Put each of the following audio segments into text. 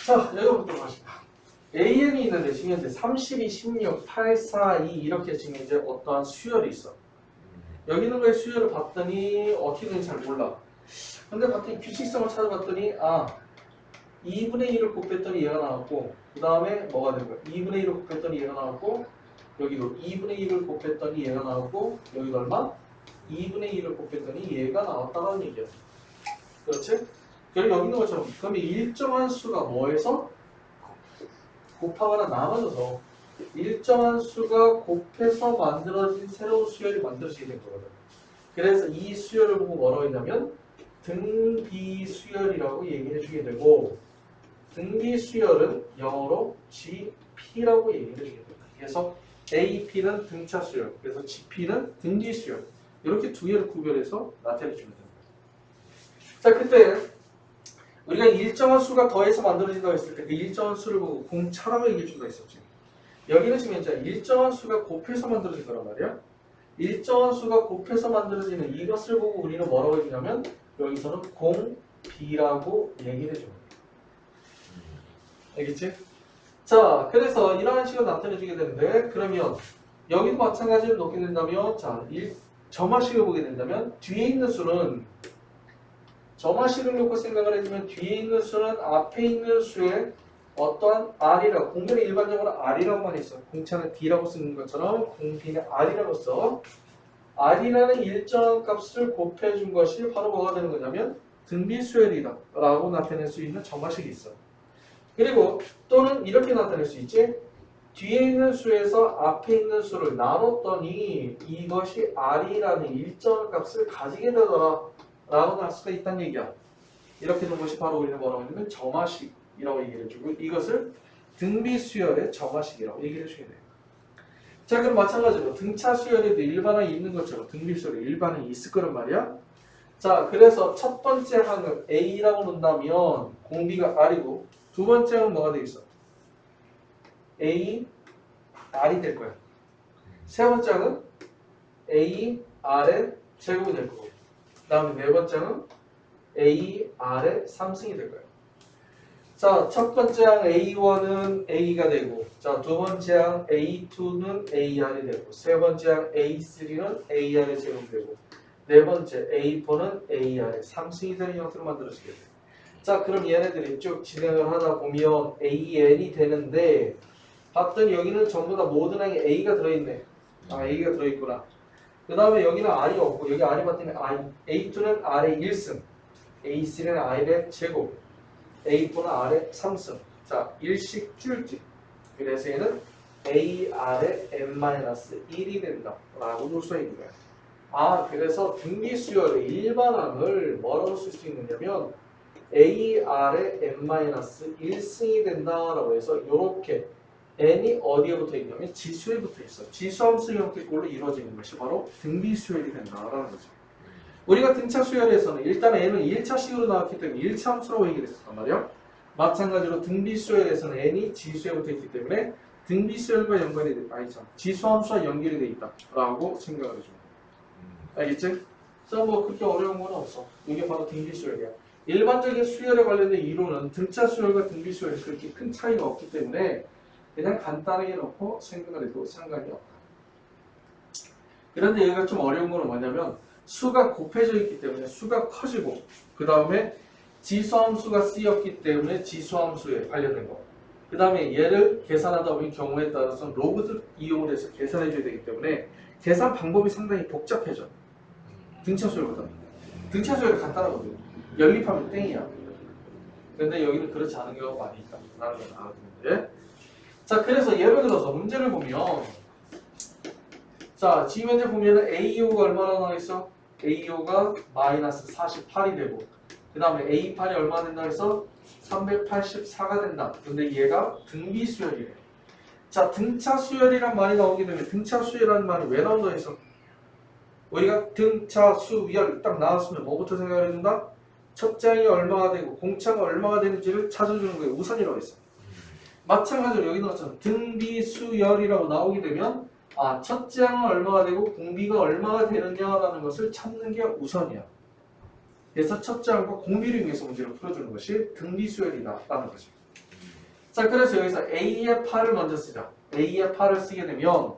자, 여기부터 보십시다. AN이 있는데 지금 현재 32, 16, 8, 4, 2 이렇게 지금 이제 어떠한 수열이 있어. 여기 있는 거에 수열을 봤더니 어떻게 되는지 잘 몰라. 근데 봤더니 규칙성을 찾아봤더니 2분의 1을 곱했더니 얘가 나왔고 그 다음에 뭐가 된 거야? 2분의 1을 곱했더니 얘가 나왔고 여기도 2분의 1을 곱했더니 얘가 나왔고 여기도 얼마? 2분의 1을 곱했더니 얘가 나왔다는 얘기야. 그렇지? 그리고 여기 있는 것처럼 그러면 일정한 수가 뭐해서 곱하거나 나눠져서 일정한 수가 곱해서 만들어진 새로운 수열이 만들어지게 된 거거든. 그래서 이 수열을 보고 뭐라고 했냐면 등비수열이라고 얘기해 주게 되고 등비수열은 영어로 GP라고 얘기해 주게 됩니다. 그래서 AP는 등차 수열, 그래서 GP는 등비수열 이렇게 두 개를 구별해서 나타내 주면 됩니다. 자, 그때 우리가 일정한 수가 더해서 만들어진다고 했을 때 그 일정한 수를 보고 공차라고 얘기해 준다 했었지. 여기는 지금 이제 일정한 수가 곱해서 만들어진 거란 말이야. 일정한 수가 곱해서 만들어지는 이것을 보고 우리는 뭐라고 해주냐면 여기서는 공비라고 얘기를 해줍니다. 알겠지? 자, 그래서 이러한 식으로 나타내주게 되는데 그러면 여기도 마찬가지로 놓게 된다면 자, 점화식을 보게 된다면 뒤에 있는 수는 점화식을 놓고 생각을 해주면 뒤에 있는 수는 앞에 있는 수의 어떠한 R이라고 공비는 일반적으로 R이라고만 있어. 공차는 D라고 쓰는 것처럼 공비는 R이라고 써. R이라는 일정한 값을 곱해준 것이 바로 뭐가 되는 거냐면 등비수열이다 라고 나타낼 수 있는 점화식이 있어. 그리고 또는 이렇게 나타낼 수 있지. 뒤에 있는 수에서 앞에 있는 수를 나눴더니 이것이 R이라는 일정한 값을 가지게 되더라 라고 할 수가 있다는 얘기야. 이렇게 되는 것이 바로 우리는 뭐라고 하냐면 점화식이라고 얘기를 해주고 이것을 등비수열의 점화식이라고 얘기를 해주게 돼요. 자, 그럼 마찬가지로 등차 수열에도 일반항이 있는 것처럼 등비수열에 일반항이 있을 거란 말이야. 자, 그래서 첫 번째 항은 A라고 놓는다면 공비가 R이고 두 번째 항은 뭐가 되겠어? A, R이 될 거야. 세 번째 항은 A, R의 제곱이 될 거고 그 다음에 네 번째 항은 A, R의 3승이 될 거예요. 자, 첫 번째 항 A1은 A가 되고 자, 두 번째 항 A2는 AR이 되고 세 번째 항 A3는 AR의 제곱이 되고 네 번째 A4는 AR의 3승이 되는 형태로 만들어지게 돼요. 자, 그럼 얘네들이 쭉 진행을 하다 보면 AN이 되는데 봤더니 여기는 전부 다 모든 항에 A가 들어있네. A가 들어있구나. 그 다음에 여기는 R이 없고 여기 R이 봤더니 A2는 R의 1승 A3는 R의 제곱 A4는 R의 3승. 자, 일식 줄기. 그래서 얘는 AR의 n-1이 된다 라고 놓을 수 있는 거야. 그래서 등비수열의 일반항을 뭐라고 쓸 수 있느냐면 AR의 n-1승이 된다라고 해서 이렇게 n이 어디에 붙어 있냐면 지수에 붙어 있어. 지수함수 형태꼴로 이루어지는 것이 바로 등비수열이 된다라는 거죠. 우리가 등차 수열에서는 일단 n은 1차식으로 나왔기 때문에 1차 함수라고 얘기를 했었단 말이야. 마찬가지로 등비 수열에서는 n이 지수에 붙어 있기 때문에 등비 수열과 연관이 돼 있다. 지수 함수와 연결이 돼 있다라고 생각을 해줘. 알겠지? 그래서 뭐 그렇게 어려운 건 없어. 이게 바로 등비 수열이야. 일반적인 수열에 관련된 이론은 등차 수열과 등비 수열이 그렇게 큰 차이가 없기 때문에 그냥 간단하게 놓고 생각을 해도 상관이 없다. 그런데 여기가 좀 어려운 건 뭐냐면 수가 곱해져 있기 때문에 수가 커지고 그 다음에 지수함수가 쓰였기 때문에 지수함수에 관련된 거. 그 다음에 얘를 계산하다 보면 경우에 따라서 로그를 이용을 해서 계산해 줘야 되기 때문에 계산 방법이 상당히 복잡해져. 등차수열보다. 등차수열이 간단하거든요. 연립하면 땡이야. 근데 여기는 그렇지 않은 경우가 많이 있다. 라는 걸 알아두는데. 자, 그래서 예를 들어서 문제를 보면 자, 지금 현재 보면은 AO가 얼마나 나와 있어? AO가 마이너스 48이 되고 그 다음에 A8이 얼마 된다 해서 384가 된다. 근데 얘가 등비수열이래. 자, 등차수열이란 말이 나오게 되면 등차수열이라는 말이 왜 나온다 해서 우리가 등차수열 딱 나왔으면 뭐부터 생각을 해준다? 첫째 항이 얼마가 되고 공차가 얼마가 되는지를 찾아주는 거예요. 우선이라고 했어. 마찬가지로 여기 나왔잖아. 등비수열이라고 나오게 되면 첫째 항은 얼마가 되고 공비가 얼마가 되느냐라는 것을 찾는 게 우선이야. 그래서 첫째 항과 공비를 위해서 문제를 풀어주는 것이 등비수열이다라는 거죠. 자, 그래서 여기서 A의 8을 먼저 쓰자. A의 8을 쓰게 되면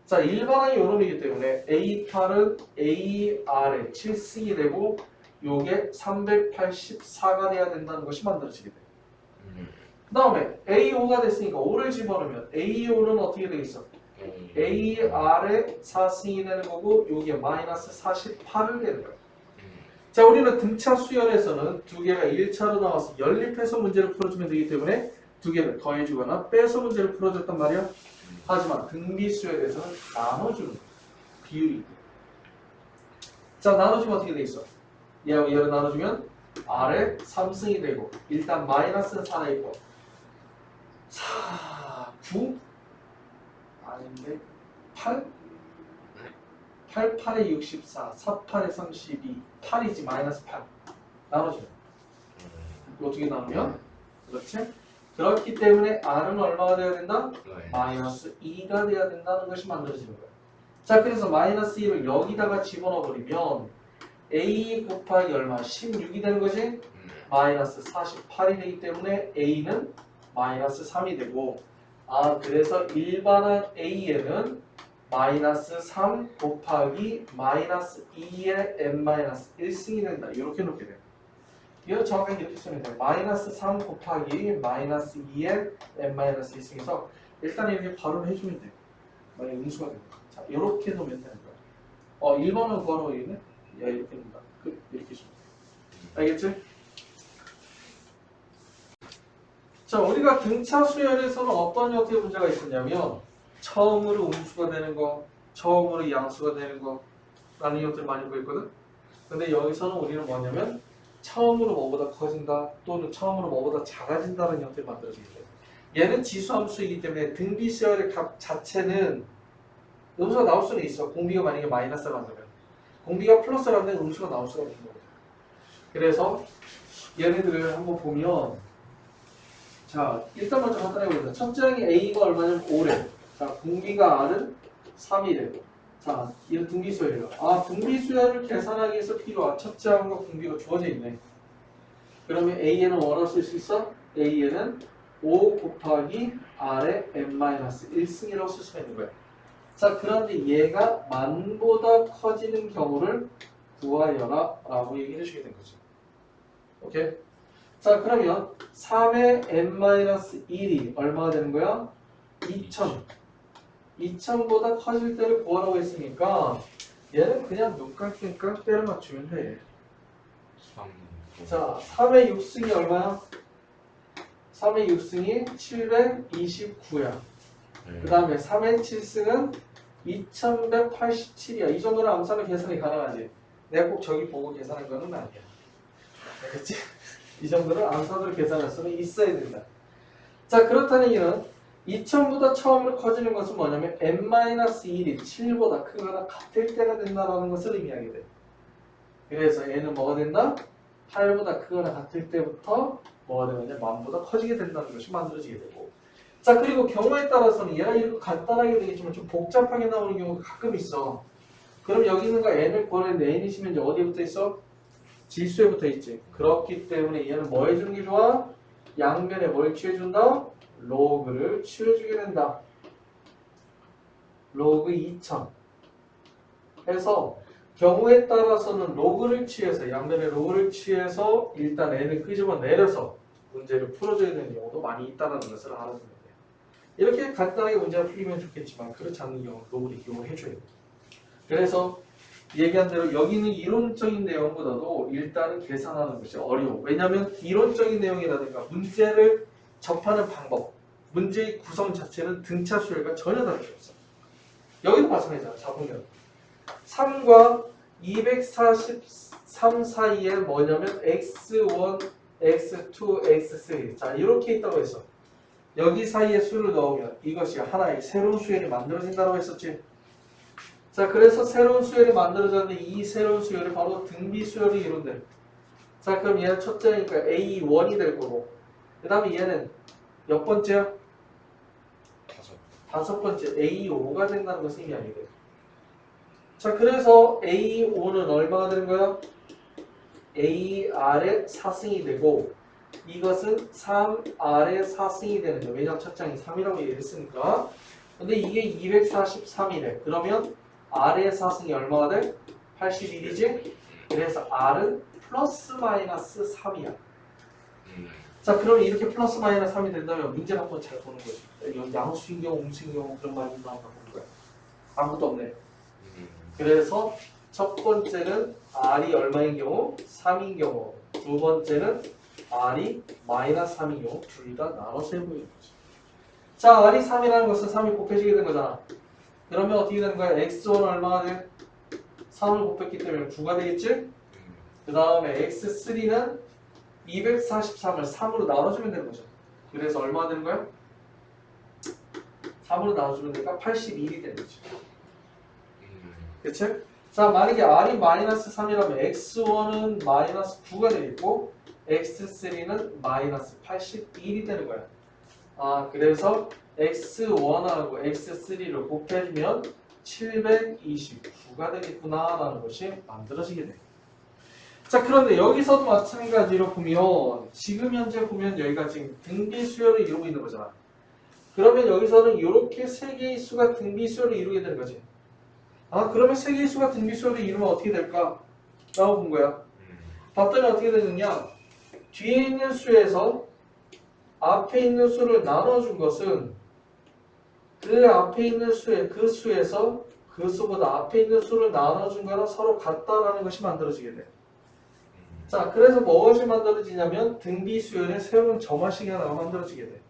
자, 일반항이 요놈이기 때문에 A8은 AR에 7 쓰게 되고 요게 384가 돼야 된다는 것이 만들어지게 돼. 그 다음에 A5가 됐으니까 5를 집어넣으면 A5는 어떻게 되겠어? AR에 4승이 되는 거고 요게 마이너스 48을 되는 거야. 자, 우리는 등차 수열에서는 두 개가 1차로 나와서 연립해서 문제를 풀어주면 되기 때문에 두 개를 더해주거나 빼서 문제를 풀어줬단 말이야. 하지만 등비 수열에서는 나눠주는 거야. 비율이 있고. 자, 나눠주면 어떻게 돼 있어? 얘하고 얘를 나눠주면 R에 3승이 되고 일단 마이너스는 4나 있고 4, 9 아닌데 8? 8, 8에 64, 4, 8에 32 8이지 마이너스 8 나눠주면 어떻게 나누면? 그렇지? 그렇기 때문에 R은 얼마가 돼야 된다? 마이너스 2가 돼야 된다는 것이 만들어지는 거야. 자, 그래서 마이너스 2를 여기다가 집어넣어 버리면 A 곱하기 얼마? 16이 되는 거지? 마이너스 48이 되기 때문에 A는 마이너스 3이 되고 그래서 일반항 A에는 마이너스 3 곱하기 마이너스 2의 n-1승이 된다. 이렇게 놓게 돼요. 이거 정확하게 이렇게 쓰면 돼요. 마이너스 3 곱하기 마이너스 2의 n-1승에서 일단 이렇게 바로 해주면 돼요. 만약에 음수가 됩니다. 자, 이렇게 놓으면 되는 거야. 1번은 구하는 거겠네? 야, 이렇게 놓는다. 이렇게 주면 돼. 알겠지? 자, 우리가 등차 수열에서는 어떤 형태의 문제가 있었냐면 처음으로 음수가 되는 거, 처음으로 양수가 되는 거 라는 형태를 많이 보였거든? 근데 여기서는 우리는 뭐냐면 처음으로 뭐보다 커진다 또는 처음으로 뭐보다 작아진다는 형태를 만들어지게 돼요. 얘는 지수함수이기 때문에 등비 수열의 값 자체는 음수가 나올 수는 있어. 공비가 만약에 마이너스가 나면 공비가 플러스라면 음수가 나올 수가 없는 거거든. 그래서 얘네들을 한번 보면 자, 일단 먼저 간단해보자. 첫째 항이 A가 얼마냐면 5래. 자, 공비가 R은 3이래. 자, 이런 등비수열이에요. 등비수열을 계산하기 위해서 필요한 첫째 항과 공비가 주어져 있네. 그러면 A에는 뭐라고 쓸 수 있어? A에는 5 곱하기 R의 n-1승이라고 쓸 수가 있는 거야. 자, 그런데 얘가 만보다 커지는 경우를 구하여라 라고 얘기해 주게 된 거죠. 오케이? 자, 그러면 3의 n-1이 얼마가 되는 거야? 2000. 2000보다 커질 때를 구하라고 했으니까 얘는 그냥 눈깎이니까 때려 맞추면 돼. 자, 3의 6승이 얼마야? 3의 6승이 729야. 그 다음에 3의 7승은 2187이야. 이 정도는 암산을 계산이 가능하지. 내가 꼭 저기 보고 계산한 거는 아니야. 알겠지? 이 정도는 암산으로 계산할 수는 있어야 된다. 자, 그렇다는 얘기는 2000보다 처음으로 커지는 것은 뭐냐면 n-1이 7보다 크거나 같을 때가 된다는 것을 의미하게 돼. 그래서 얘는 뭐가 된다? 8보다 크거나 같을 때부터 뭐가 되느냐? 만보다 커지게 된다는 것이 만들어지게 되고. 자, 그리고 경우에 따라서는 얘가 이렇게 간단하게 되겠지만 좀 복잡하게 나오는 경우가 가끔 있어. 그럼 여기 있는 거 n을 구하는데 n이 시면 이제 어디에 붙어 있어? 지수에 붙어 있지. 그렇기 때문에 얘는 뭐 해주는 게 좋아? 양면에 뭘 취해준다? 로그를 취해주게 된다. 로그 2000 해서 경우에 따라서는 로그를 취해서 양면에 로그를 취해서 일단 n을 끄집어 내려서 문제를 풀어줘야 되는 경우도 많이 있다는 것을 알아두면 돼요. 이렇게 간단하게 문제가 풀리면 좋겠지만 그렇지 않은 경우 로그를 이용해줘야 돼요. 그래서 얘기한 대로 여기는 이론적인 내용보다도 일단은 계산하는 것이 어려워. 왜냐하면 이론적인 내용이라든가 문제를 접하는 방법, 문제의 구성 자체는 등차 수열과 전혀 다를 게 없어. 여기도 마찬가지야. 자, 보면 3과 243 사이에 뭐냐면 x1, x2, x3 자 이렇게 있다고 했어. 여기 사이에 수를 넣으면 이것이 하나의 새로운 수열이 만들어진다고 했었지. 자, 그래서 새로운 수열이 만들어졌는데 이 새로운 수열이 바로 등비 수열을 이룬대. 자, 그럼 얘는 첫째니까 A1이 될 거고 그 다음에 얘는 몇 번째야? 다섯 번째 A5가 된다는 것을 의미하게 돼. 자, 그래서 A5는 얼마가 되는 거야? AR의 4승이 되고 이것은 3R의 4승이 되는 거야. 왜냐면 첫 장이 3이라고 얘기했으니까. 근데 이게 243이래. 그러면 R의 4승이 얼마가 돼? 81이지? 그래서 R은 플러스 마이너스 3이야. 자, 그러면 이렇게 플러스 마이너스 3이 된다면 문제를 한번 잘 보는 거지. 여기 양수인 경우, 음수인 경우 그런 말이 나온다 보는 거야. 아무것도 없네. 그래서 첫 번째는 R이 얼마인 경우? 3인 경우. 두 번째는 R이 마이너스 3인 경우. 둘 다 나눠서 해보이는 거지. 자, R이 3이라는 것은 3이 곱해지게 된 거잖아. 그러면 어떻게 되는 거야? X1은 얼마가 돼? 3을 곱했기 때문에 9가 되겠지? 그 다음에 X3는 243을 3으로 나눠주면 되는 거죠. 그래서 얼마가 되는 거야? 3으로 나눠주면 되니까 81이 되는 거지. 그치? 자, 만약에 R이 마이너스 3이라면 X1은 마이너스 9가 되겠고 X3는 마이너스 81이 되는 거야. 아, 그래서 X1하고 X3를 곱해주면 729가 되겠구나 라는 것이 만들어지게 돼. 자, 그런데 여기서도 마찬가지로 보면 지금 현재 보면 여기가 지금 등비수열을 이루고 있는 거잖아. 그러면 여기서는 이렇게 세 개의 수가 등비수열을 이루게 되는 거지. 아, 그러면 세 개의 수가 등비수열을 이루면 어떻게 될까? 라고 본 거야. 봤더니 어떻게 되느냐? 뒤에 있는 수에서 앞에 있는 수를 나눠준 것은 그 앞에 있는 수에 그 수에서 그 수보다 앞에 있는 수를 나눠준 거랑 서로 같다라는 것이 만들어지게 돼. 자, 그래서 무엇이 만들어지냐면 등비수열의 새로운 점화식이 하나가 만들어지게 돼.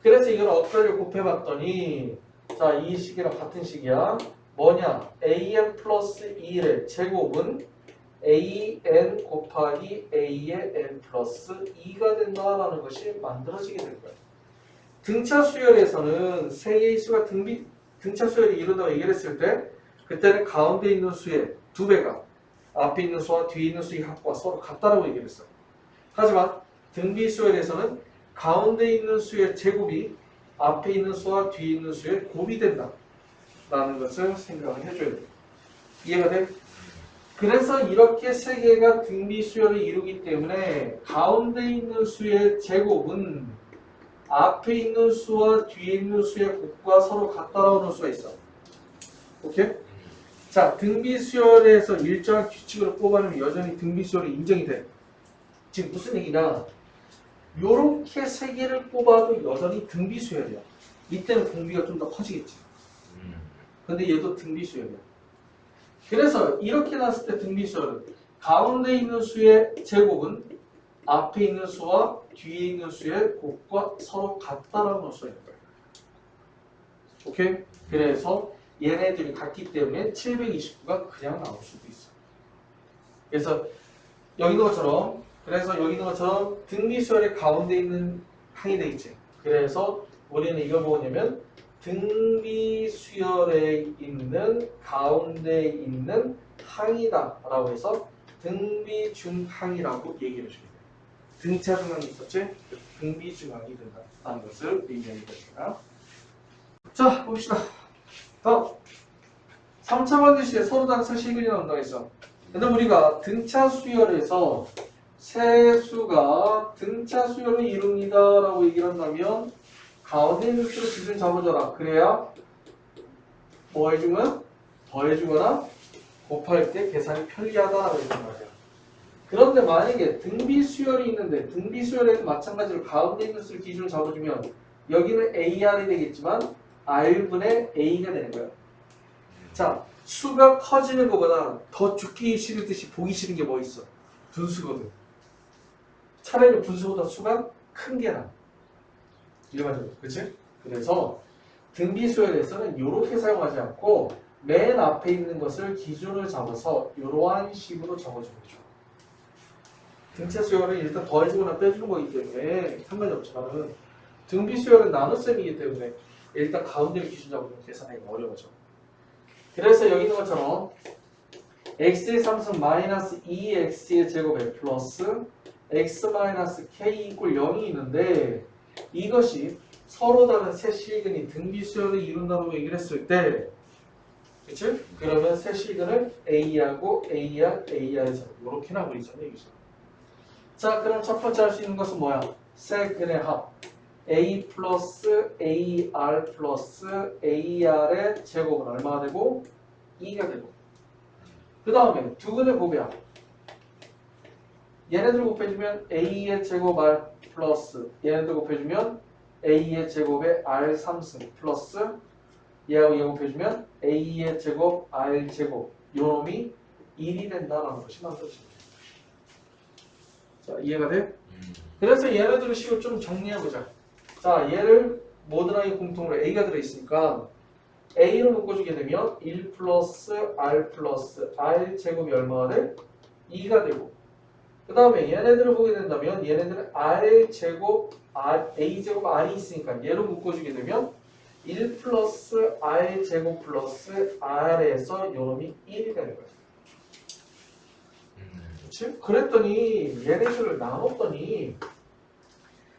그래서 이걸 어떻게 곱해봤더니 자, 이 식이랑 같은 식이야. 뭐냐? an 플러스 2의 제곱은 an 곱하기 a의 n 플러스 2가 된다라는 것이 만들어지게 된 거야. 등차 수열에서는 세 개의 수가 등차 수열이 이룬다고 얘기를 했을 때 그때는 가운데 있는 수의 두 배가 앞에 있는 수와 뒤에 있는 수의 합과 서로 같다라고 얘기를 했어. 하지만 등비 수열에서는 가운데 있는 수의 제곱이 앞에 있는 수와 뒤에 있는 수의 곱이 된다 라는 것을 생각을 해줘야 돼. 이해가 돼? 그래서 이렇게 세 개가 등비 수열을 이루기 때문에 가운데 있는 수의 제곱은 앞에 있는 수와 뒤에 있는 수의 곱과 서로 같다라고 할 수가 있어. 오케이? 자, 등비수열에서 일정한 규칙으로 뽑아내면 여전히 등비수열이 인정이 돼. 지금 무슨 얘기냐? 요렇게 세 개를 뽑아도 여전히 등비수열이야. 이때는 공비가 좀 더 커지겠지. 근데 얘도 등비수열이야. 그래서 이렇게 나왔을 때 등비수열은 가운데 있는 수의 제곱은 앞에 있는 수와 뒤에 있는 수의 곱과 서로 같다라고 할 수 있는 거예요. 오케이? 그래서 얘네들이 같기 때문에 729가 그냥 나올 수도 있어. 그래서 여기 있는 것처럼 등비수열의 가운데 있는 항이 되겠지. 그래서 우리는 이걸 뭐냐면 등비수열에 있는 가운데 있는 항이다 라고 해서 등비중항이라고 얘기를 해주게 돼요. 등차중항이 있었지? 등비중항이 된다는 것을 얘기하게 됩니다. 자, 봅시다. 다음 3차 반드시에 서로 다른 사실근이 나온다고 했어. 근데 우리가 등차 수열에서 세 수가 등차 수열을 이룹니다 라고 얘기를 한다면 가운데 있는 수를 기준 잡아줘라. 그래야 뭐 해주면 더해주거나 곱할 때 계산이 편리하다라고 했단 말이야. 그런데 만약에 등비수열이 있는데 등비수열에도 마찬가지로 가운데 있는 수를 기준으로 잡아주면 여기는 AR이 되겠지만 R분의 A가 되는 거야. 자, 수가 커지는 것보다 더 죽기 싫듯이 보기 싫은 게 뭐 있어? 분수거든. 차라리 분수보다 수가 큰 게 나아. 일반적으로. 그치? 그래서 등비수열에서는 이렇게 사용하지 않고 맨 앞에 있는 것을 기준을 잡아서 이러한 식으로 적어주는 거죠. 등차 수열은 일단 더해주거나 빼주는 거기 때문에 상관이 없지만 등비수열은 나눗셈이기 때문에 일단 가운데를 기준 잡으면 계산하기가 어려워져. 그래서 여기 있는 것처럼 x의 3승 마이너스 2x의 제곱에 플러스 x 마이너스 k 이꼴 0이 있는데 이것이 서로 다른 세 실근이 등비수열을 이룬다고 얘기를 했을 때 그치? 그러면 세 실근을 A하고 AR, AR에서 이렇게 나버리자는 얘기죠. 자, 그럼 첫 번째 할 수 있는 것은 뭐야? 세근의 합. A 플러스 AR 플러스 AR의 제곱은 얼마가 되고? 2가 되고. 그 다음에 두 근의 곱이야. 얘네들 곱해주면 A의 제곱 R 플러스 얘네들 곱해주면 A의 제곱에 R 3승 플러스 얘하고 얘 곱해주면 A의 제곱 R 제곱 요 놈이 1이 된다라는 것이 만들어집니다. 자, 이해가 돼? 그래서 얘네들의 식을 좀 정리해보자. 자, 얘를 모든 이 공통으로 A가 들어있으니까 A로 묶어주게 되면 1 플러스 R 플러스 R 제곱이 얼마가 돼? 2가 되고 그 다음에 얘네들을 보게 된다면 얘네들은 R 제곱 A 제곱 R이 있으니까 얘로 묶어주게 되면 1 플러스 R 제곱 플러스 R에서 요놈이 1이 되는 거야. 그치? 그랬더니 얘네들을 나눴더니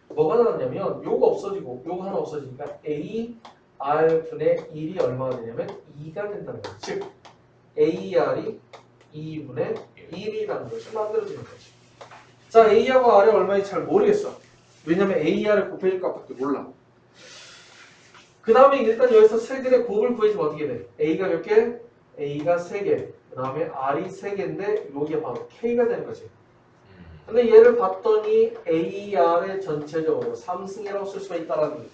뭐가 나왔냐면 요거 없어지고 요거 하나 없어지니까 A R분의 1이 얼마가 되냐면 2가 된다는 거지. 즉 AR이 2분의 1이라는 것이 만들어지는 거지. 자, A하고 R이 얼마인지 잘 모르겠어. 왜냐면 AR을 곱해줄 값밖에 몰라. 그 다음에 일단 여기서 세근의 곱을 구해주면 어떻게 돼? A가 몇 개? A가 3개. 그 다음에 R이 3개인데 요게 바로 K가 되는 거지. 근데 얘를 봤더니 AR의 전체적으로 3승이라고 쓸 수가 있다는 거죠.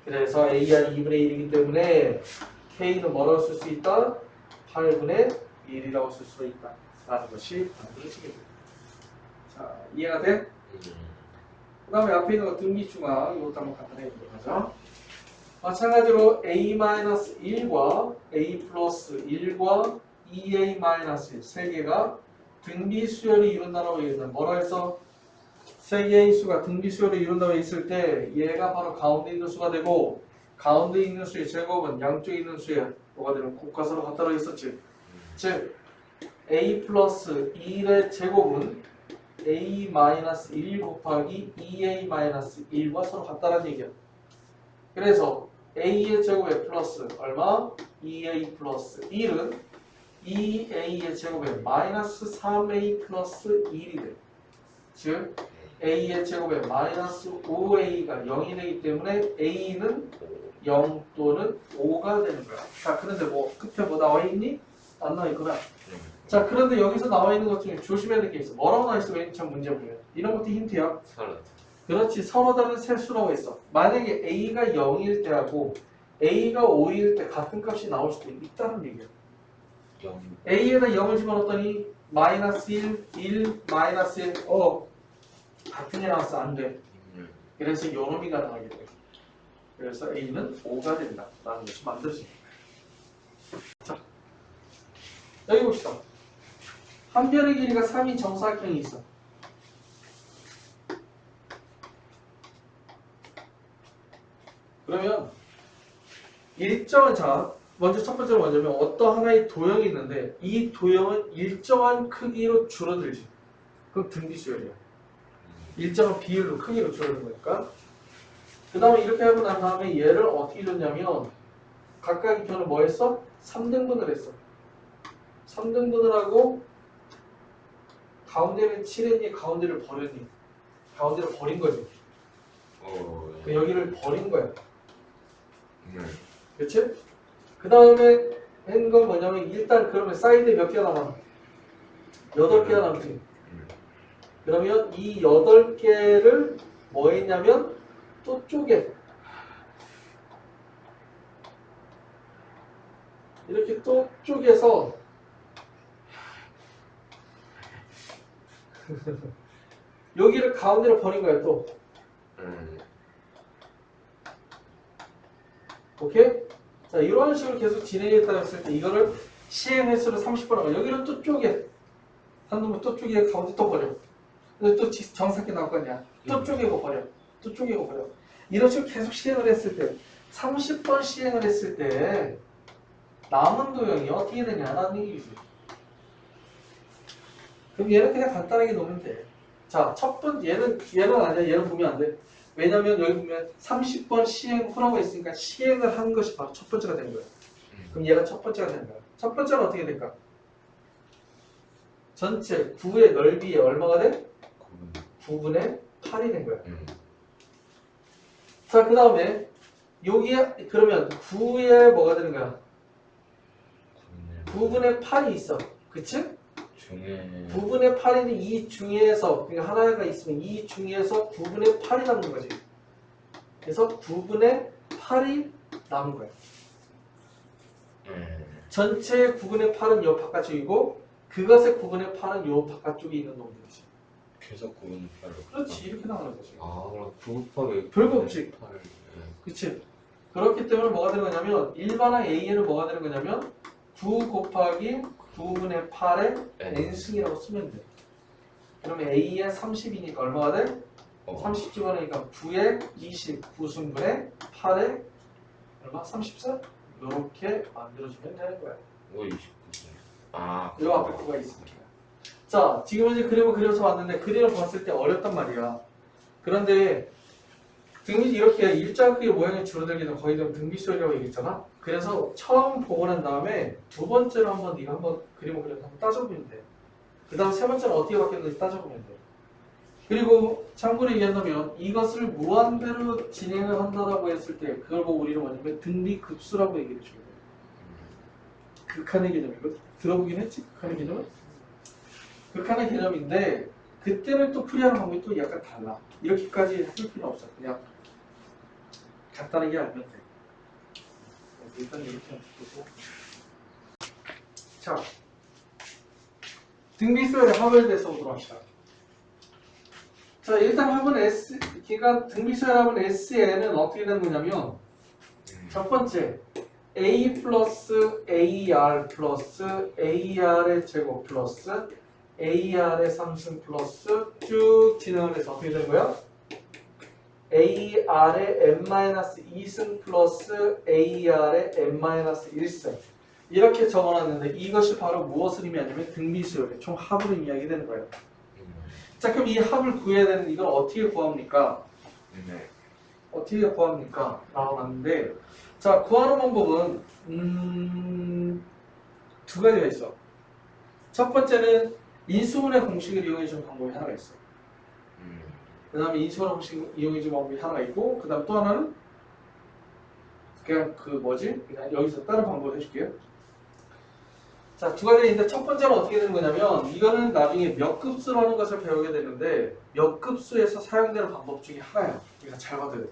그래서 AR 2분의 1이기 때문에 K는 뭐라고 쓸 수 있다? 8분의 1이라고 쓸 수가 있다. 라는 것이 만들어지게 됩니다. 자, 이해가 돼? 그 다음에 앞에 있는 거 등비중앙 이것도 한번 간단하게 보도록 하죠. 마찬가지로 A-1과 A 플러스 1과 2A-1 세 개가 등비수열을 이룬다고 얘기했는데 뭐라 해서 세 개의 수가 등비수열을 이룬다고 했을 때 얘가 바로 가운데 있는 수가 되고 가운데 있는 수의 제곱은 양쪽에 있는 수의 뭐가 되는 곱과서로 같다고 했었지. 즉 A 플러스 1의 제곱은 A-1 곱하기 2A-1과 서로 같다는 얘기야. 그래서 A의 제곱에 플러스 얼마? 2A 플러스 1은 2A의 제곱에 마이너스 3A 플러스 1이 돼. 즉 A의 제곱에 마이너스 5A가 0이 되기 때문에 A는 0 또는 5가 되는 거야. 자, 그런데 뭐 끝에 뭐 나와 있니? 안 나와 있구나. 자, 그런데 여기서 나와 있는 것 중에 조심해야 될 게 있어. 뭐라고 나와 있어? 맨 처음 문제 보면. 이런 것도 힌트야. 그렇지. 서로 다른 세 수라고 했어. 만약에 A가 0일 때하고 A가 5일 때 같은 값이 나올 수도 있다는 얘기야. A에다 0을 집어넣었더니 마이너스 1, 마이너스 1, 같은 게 나왔어. 안 돼. 그래서 요놈이가 나가게 돼. 그래서 A는 5가 된다. 라는 것이 만들어집니다. 자, 여기 봅시다. 한 변의 길이가 3인 정사각형이 있어. 그러면 일정한 자, 먼저 첫 번째로 먼저면 어떤 하나의 도형이 있는데 이 도형은 일정한 크기로 줄어들지. 그럼 등비수열이야. 일정한 비율로 크기로 줄어드는 거니까. 그 다음에 이렇게 하고 난 다음에 얘를 어떻게 줬냐면 각각의 변을 뭐 했어? 3등분을 했어. 3등분을 하고 가운데를 칠했니? 가운데를 버렸니? 가운데를 버린 거지. 그 여기를 버린 거야. 그치? 그 다음에 한 건 뭐냐면 일단 그러면 사이드에 몇 개가 남아? 8개가 남지. 그러면 이 8개를 뭐 했냐면 또 쪼개. 이렇게 또 쪼개서 여기를 가운데로 버린 거야 또. 오케이? 자, 이런 식으로 계속 진행했다고 했을 때 이거를 시행 횟수를 30번 하고 여기를 또 쪼개. 한 놈을 또 쪼개 가운데 또 버려. 그래서 또 정사각이 나올 거 아니야. 또 쪼개고 버려. 또 쪼개고 버려. 이런 식으로 계속 시행을 했을 때 30번 시행을 했을 때 남은 도형이 어떻게 되냐라는 얘기지. 그럼 얘는 그냥 간단하게 놓으면 돼. 자, 첫 번째 얘는 아니야. 얘는 보면 안 돼. 왜냐면 여기 보면 30번 시행 후라고 있으니까 시행을 한 것이 바로 첫 번째가 되는 거야. 그럼 얘가 첫 번째가 되는 거야. 첫 번째는 어떻게 될까? 전체 9의 넓이에 얼마가 돼? 9분의 8이 된 거야. 자, 그 다음에 여기에 그러면 9에 뭐가 되는 거야? 9분의 8이 있어. 그치? 중에 9분의 8이 이 중에서 그러니까 하나가 있으면 이 중에서 9분의 8이 남는 거지. 그래서 9분의 8이 남은 거야. 전체 9분의 8은 요 바깥쪽이고 그것의 9분의 8은 요 바깥쪽에 있는 놈들이지. 계속 9분의 8을 그렇지. 이렇게 나오는 거지. 아 그럼 9 곱하기 별거 없지. 8 그치? 그렇기 때문에 뭐가 되는 거냐면 일반항 A에는 뭐가 되는 거냐면 9 곱하기 9분의 8의 n승이라고 쓰면 돼. 그러면 A에 30이니까 얼마가 돼? 30 집어넣으니까 9에 20, 9승분의 8에 얼마? 34? 이렇게 만들어주면 되는 거야. 이거 29. 아 이 앞에 9가 있으니까. 자, 지금 이제 그림을 그려서 왔는데 그림을 봤을 때 어렵단 말이야. 그런데 등비 이렇게 일자크기 모양이 줄어들게 되면 거의 다 등비수열이라고 얘기했잖아. 그래서 처음 보고 난 다음에 두 번째로 한번 네가 한번 그림을 그려서 한번 따져보면 돼. 그 다음 세 번째는 어떻게 바뀌었는지 따져보면 돼. 그리고 참고로 얘기한다면 이것을 무한대로 진행을 한다라고 했을 때 그걸 보고 우리는 뭐냐면 등비급수라고 얘기를 해줘야 돼. 극한의 개념이거든. 들어보긴 했지? 극한의 개념은? 극한의 개념인데 그때는 또 풀이하는 방법이 또 약간 달라. 이렇게까지 할 필요는 없어. 그냥 간단하게 알면 돼. 일단 이렇게 보고. 자, 등비수열의 합을 대해서 보도록 합시다. 자, 일단 합은 S, 그러니까 등비수열 합은 SN은 어떻게 되는 거냐면 첫 번째 A 플러스 AR 플러스 AR의 제곱 플러스 AR의 3승 플러스 쭉 진행을 해서 어떻게 되는 거야? AR의 n-2승 플러스 AR의 n-1승 이렇게 적어놨는데 이것이 바로 무엇을 의미하냐면 등비수열의 총 합을 의미하게 되는 거예요. 자, 그럼 이 합을 구해야 되는데 이걸 어떻게 구합니까? 어떻게 구합니까? 나와놨는데 자, 구하는 방법은 두 가지가 있어. 첫 번째는 인수분해 공식을 이용해주는 방법이 하나가 있어. 그 다음에 인수분해 공식을 이용해주는 방법이 하나가 있고 그 다음 또 하나는 그냥 그냥 여기서 다른 방법을 해줄게요. 자, 두 가지가 있는데 첫 번째는 어떻게 되는 거냐면 이거는 나중에 몇 급수라는 것을 배우게 되는데 몇 급수에서 사용되는 방법 중에 하나예요. 그러니까 잘 받아야 돼요.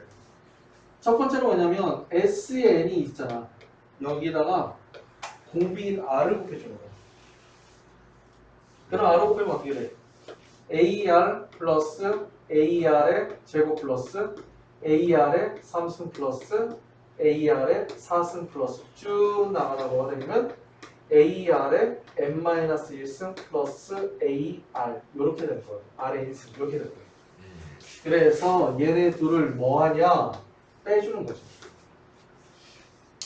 첫 번째는 뭐냐면 SN이 있잖아. 여기다가 공비인 R을 곱해주는 거야. 그럼 R을 곱하면 어떻게 돼? AR 플러스 AR의 제곱 플러스 AR의 3승 플러스 AR의 4승 플러스 쭉 나가다 뭐가 되면 AR의 n-1승 플러스 AR 이렇게 되는 거예요. Rn승 이렇게 되는 거예요. 그래서 얘네 둘을 뭐하냐? 빼주는 거죠.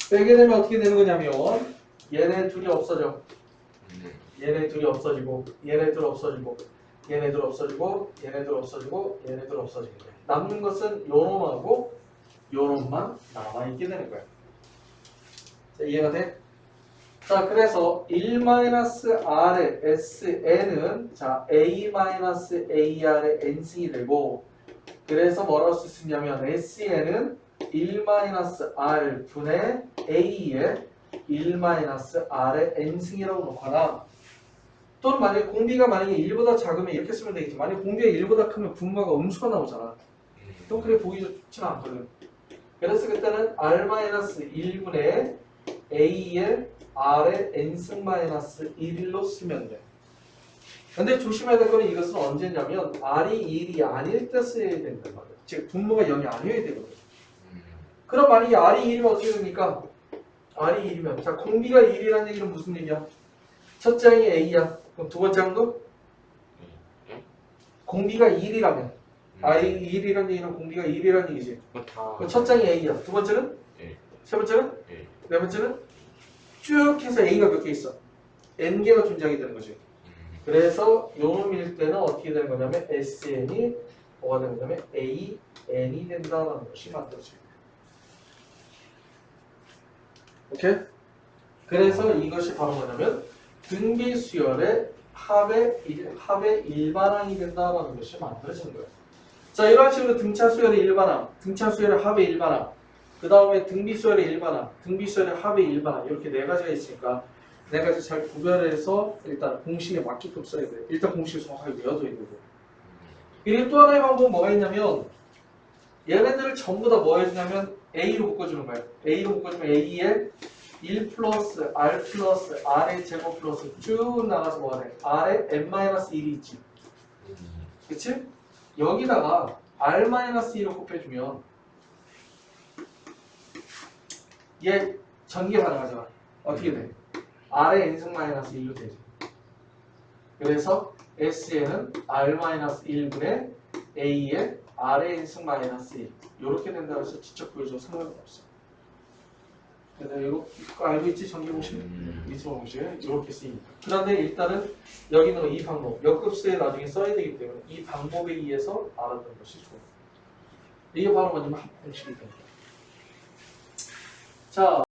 빼게 되면 어떻게 되는 거냐면 얘네 둘이 없어져. 얘네 둘이 없어지고 얘네 둘 없어지고 얘네 둘 없어지고 얘네 둘 없어지고 얘네 둘 없어지게 돼. 남는 것은 요놈하고 요놈만 남아있게 되는 거야. 자, 이해가 돼? 자, 그래서 1-R의 SN은 자 A-AR의 N승이 되고 그래서 뭐라고 쓸 수 있냐면 SN은 1-R 분의 A의 1-R의 N승이라고 놓거나 또는 만약에 공비가 만약에 1보다 작으면 이렇게 쓰면 되겠지. 만약에 공비가 1보다 크면 분모가 음수가 나오잖아. 또 그래 보기 좋지는 않거든. 그래서 그때는 R-1분의 A의 R의 N승-1로 쓰면 돼. 근데 조심해야 될 거는 이것은 언제냐면 R이 1이 아닐 때 써야 된단 말이야. 즉 분모가 0이 아니어야 되거든. 그럼 만약에 R이 1이면 어떻게 됩니까? R이 1이면 자 공비가 1이라는 얘기는 무슨 얘기야? 첫째 항이 A야. 그럼 두 번째 항도? 공비가 1이라면 R이 1이라는 얘기는 공비가 1이라는 얘기지. 그럼 첫 장이 A야. 두 번째는? 세 번째는? 네 번째는? 쭉 해서 A가 몇 개 있어? N개가 존재하게 되는 거지. 그래서 요놈일 때는 어떻게 되는 거냐면 SN이 뭐가 되는 거냐면 AN이 된다는 것이 만들어져요. 오케이? 그래서 이것이 바로 뭐냐면 등비수열의 합의 일반항이 된다라는 것이 만들어진 거예요. 자, 이런 식으로 등차 수열의 일반항, 등차 수열의 합의 일반항, 그 다음에 등비 수열의 일반항, 등비 수열의 합의 일반항 이렇게 네 가지가 있으니까 네 가지 잘 구별해서 일단 공식에 맞게끔 써야 돼요. 일단 공식을 정확하게 외워둬야 되고. 그리고 또 하나의 방법은 뭐가 있냐면 얘네들을 전부 다 뭐 해주냐면 A로 묶어주는 거예요. A로 묶어주면 A에 1 플러스 R 플러스 R의 제곱 플러스 쭉 나가서 뭐가 돼? R에 n-1이 있지. 그치? 여기다가 R-1을 곱해주면 얘 전개 가능하잖아. 어떻게 돼? R의 n승 마이너스 1로 되지. 그래서 S에는 R-1분의 A에 R의 n승 마이너스 1 이렇게 된다고 해서 직접 보여줘도 상관은 없어. 그래서 이거 알고 있지? 전개 공식? 이승 공식 이렇게 쓰입니다. 그런데 일단은 여기는 이 방법 역급수에 나중에 써야 되기 때문에 이 방법에 의해서 알아두는 것이 좋아요. 이게 바로 뭐냐면 합공식이 됩니다. 자.